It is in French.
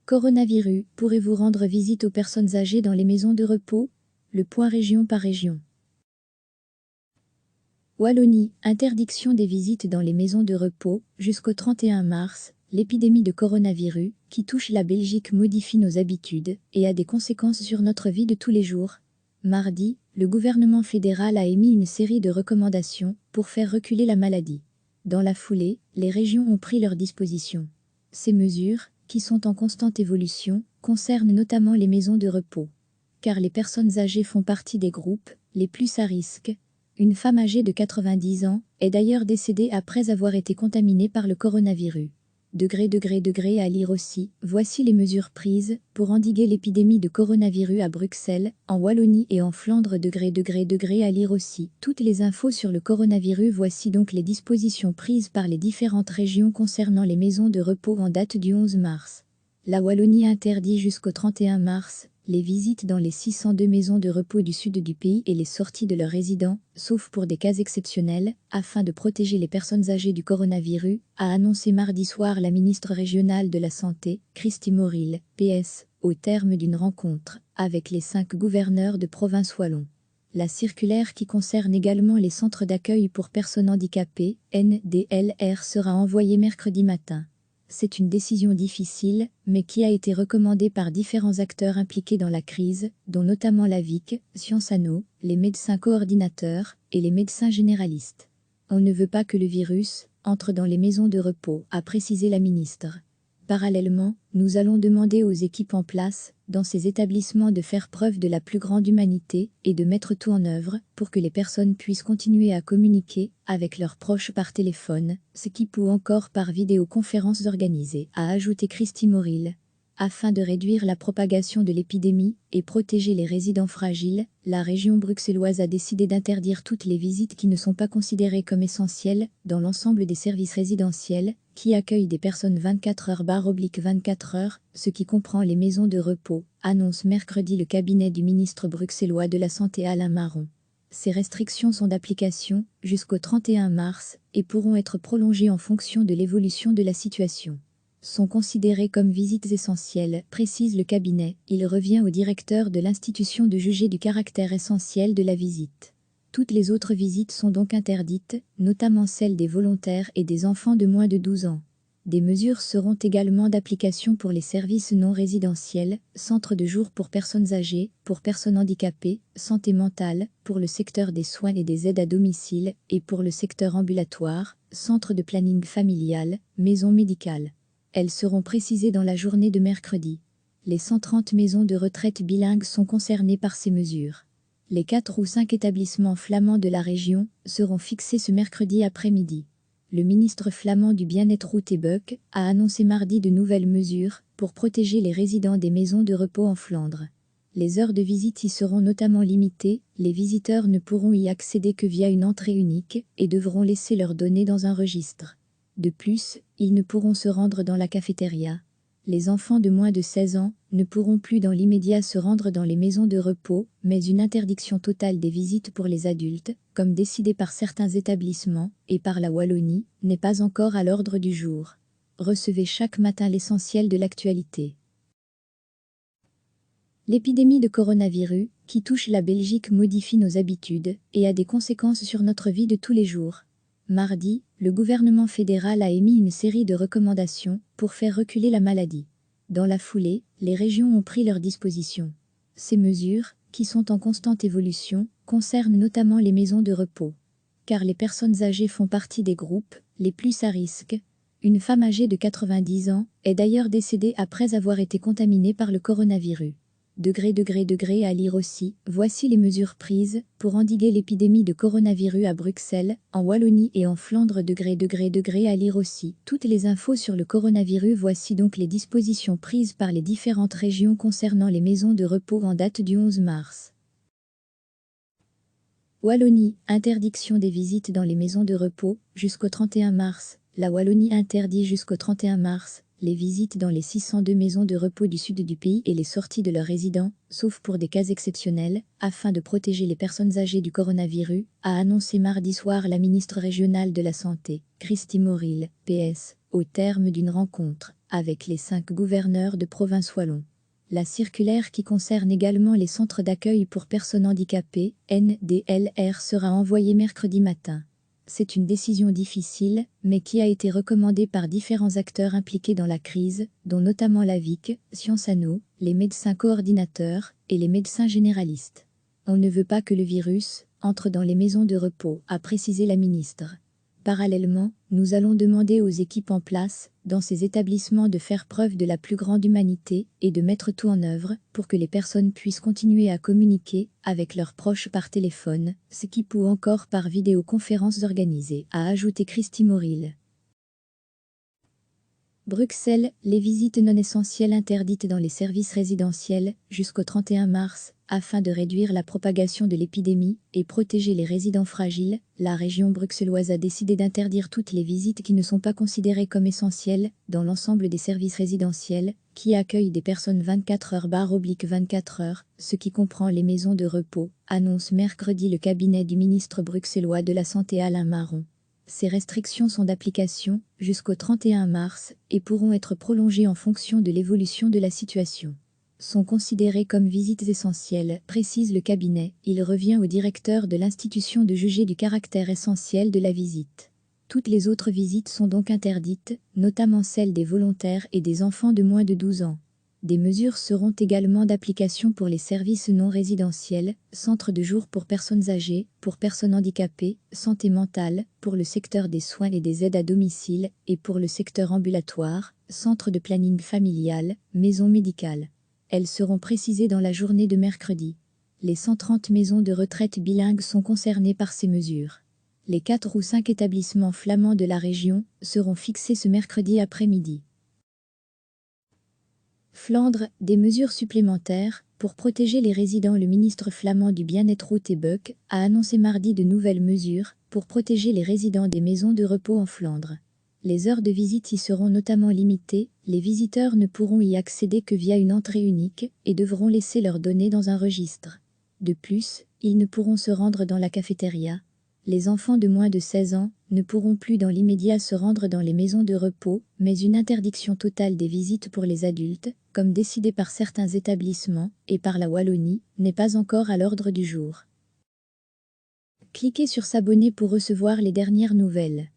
Coronavirus, pourrez-vous rendre visite aux personnes âgées dans les maisons de repos? Le point région par région. Wallonie, interdiction des visites dans les maisons de repos, jusqu'au 31 mars, l'épidémie de coronavirus, qui touche la Belgique modifie nos habitudes et a des conséquences sur notre vie de tous les jours. Mardi, le gouvernement fédéral a émis une série de recommandations pour faire reculer la maladie. Dans la foulée, les régions ont pris leurs dispositions. Ces mesures, qui sont en constante évolution, concernent notamment les maisons de repos. Car les personnes âgées font partie des groupes les plus à risque. Une femme âgée de 90 ans est d'ailleurs décédée après avoir été contaminée par le coronavirus. Degré à lire aussi, voici les mesures prises pour endiguer l'épidémie de coronavirus à Bruxelles, en Wallonie et en Flandre. Degré à lire aussi, toutes les infos sur le coronavirus. Voici donc les dispositions prises par les différentes régions concernant les maisons de repos en date du 11 mars. La Wallonie interdit jusqu'au 31 mars les visites dans les 602 maisons de repos du sud du pays et les sorties de leurs résidents, sauf pour des cas exceptionnels, afin de protéger les personnes âgées du coronavirus, a annoncé mardi soir la ministre régionale de la Santé, Christy Moril, PS, au terme d'une rencontre avec les 5 gouverneurs de province wallon. La circulaire qui concerne également les centres d'accueil pour personnes handicapées, NDLR, sera envoyée mercredi matin. C'est une décision difficile, mais qui a été recommandée par différents acteurs impliqués dans la crise, dont notamment la VIC, Sciences Anno, les médecins coordinateurs et les médecins généralistes. On ne veut pas que le virus entre dans les maisons de repos, a précisé la ministre. Parallèlement, nous allons demander aux équipes en place, dans ces établissements, de faire preuve de la plus grande humanité et de mettre tout en œuvre pour que les personnes puissent continuer à communiquer avec leurs proches par téléphone, Skype ou encore par vidéoconférences organisées, a ajouté Christy Moril. Afin de réduire la propagation de l'épidémie et protéger les résidents fragiles, la région bruxelloise a décidé d'interdire toutes les visites qui ne sont pas considérées comme essentielles dans l'ensemble des services résidentiels qui accueillent des personnes 24h/24 heures, ce qui comprend les maisons de repos, annonce mercredi le cabinet du ministre bruxellois de la Santé Alain Marron. Ces restrictions sont d'application jusqu'au 31 mars et pourront être prolongées en fonction de l'évolution de la situation. Sont considérées comme visites essentielles, précise le cabinet. Il revient au directeur de l'institution de juger du caractère essentiel de la visite. Toutes les autres visites sont donc interdites, notamment celles des volontaires et des enfants de moins de 12 ans. Des mesures seront également d'application pour les services non résidentiels, centres de jour pour personnes âgées, pour personnes handicapées, santé mentale, pour le secteur des soins et des aides à domicile, et pour le secteur ambulatoire, centre de planning familial, maison médicale. Elles seront précisées dans la journée de mercredi. Les 130 maisons de retraite bilingues sont concernées par ces mesures. Les 4 ou 5 établissements flamands de la région seront fixés ce mercredi après-midi. Le ministre flamand du Bien-être Ruud de Buck a annoncé mardi de nouvelles mesures pour protéger les résidents des maisons de repos en Flandre. Les heures de visite y seront notamment limitées, les visiteurs ne pourront y accéder que via une entrée unique et devront laisser leurs données dans un registre. De plus, ils ne pourront se rendre dans la cafétéria. Les enfants de moins de 16 ans ne pourront plus dans l'immédiat se rendre dans les maisons de repos, mais une interdiction totale des visites pour les adultes, comme décidé par certains établissements et par la Wallonie, n'est pas encore à l'ordre du jour. Recevez chaque matin l'essentiel de l'actualité. L'épidémie de coronavirus, qui touche la Belgique, modifie nos habitudes et a des conséquences sur notre vie de tous les jours. Mardi, le gouvernement fédéral a émis une série de recommandations pour faire reculer la maladie. Dans la foulée, les régions ont pris leurs dispositions. Ces mesures, qui sont en constante évolution, concernent notamment les maisons de repos. Car les personnes âgées font partie des groupes les plus à risque. Une femme âgée de 90 ans est d'ailleurs décédée après avoir été contaminée par le coronavirus. Degré à lire aussi, voici les mesures prises pour endiguer l'épidémie de coronavirus à Bruxelles, en Wallonie et en Flandre. Degré à lire aussi, toutes les infos sur le coronavirus. Voici donc les dispositions prises par les différentes régions concernant les maisons de repos en date du 11 mars. Wallonie, interdiction des visites dans les maisons de repos, jusqu'au 31 mars. La Wallonie interdit jusqu'au 31 mars les visites dans les 602 maisons de repos du sud du pays et les sorties de leurs résidents, sauf pour des cas exceptionnels, afin de protéger les personnes âgées du coronavirus, a annoncé mardi soir la ministre régionale de la Santé, Christy Moril, PS, au terme d'une rencontre avec les 5 gouverneurs de province wallons. La circulaire qui concerne également les centres d'accueil pour personnes handicapées, NDLR, sera envoyée mercredi matin. C'est une décision difficile, mais qui a été recommandée par différents acteurs impliqués dans la crise, dont notamment la VIC, Sciences Anno, les médecins coordinateurs et les médecins généralistes. On ne veut pas que le virus entre dans les maisons de repos, a précisé la ministre. Parallèlement, nous allons demander aux équipes en place, dans ces établissements, de faire preuve de la plus grande humanité et de mettre tout en œuvre pour que les personnes puissent continuer à communiquer avec leurs proches par téléphone, Skype ou encore par vidéoconférences organisées, a ajouté Christy Moril. Bruxelles, les visites non essentielles interdites dans les services résidentiels jusqu'au 31 mars, afin de réduire la propagation de l'épidémie et protéger les résidents fragiles. La région bruxelloise a décidé d'interdire toutes les visites qui ne sont pas considérées comme essentielles dans l'ensemble des services résidentiels qui accueillent des personnes 24h/24 heures, ce qui comprend les maisons de repos, annonce mercredi le cabinet du ministre bruxellois de la Santé Alain Marron. Ces restrictions sont d'application jusqu'au 31 mars et pourront être prolongées en fonction de l'évolution de la situation. Sont considérées comme visites essentielles, précise le cabinet. Il revient au directeur de l'institution de juger du caractère essentiel de la visite. Toutes les autres visites sont donc interdites, notamment celles des volontaires et des enfants de moins de 12 ans. Des mesures seront également d'application pour les services non résidentiels, centres de jour pour personnes âgées, pour personnes handicapées, santé mentale, pour le secteur des soins et des aides à domicile, et pour le secteur ambulatoire, centre de planning familial, maison médicale. Elles seront précisées dans la journée de mercredi. Les 130 maisons de retraite bilingues sont concernées par ces mesures. Les 4 ou 5 établissements flamands de la région seront fixés ce mercredi après-midi. Flandre, des mesures supplémentaires pour protéger les résidents. Le ministre flamand du Bien-être Ruud de Buck a annoncé mardi de nouvelles mesures pour protéger les résidents des maisons de repos en Flandre. Les heures de visite y seront notamment limitées, les visiteurs ne pourront y accéder que via une entrée unique et devront laisser leurs données dans un registre. De plus, ils ne pourront se rendre dans la cafétéria. Les enfants de moins de 16 ans ne pourront plus dans l'immédiat se rendre dans les maisons de repos, mais une interdiction totale des visites pour les adultes, comme décidé par certains établissements et par la Wallonie, n'est pas encore à l'ordre du jour. Cliquez sur s'abonner pour recevoir les dernières nouvelles.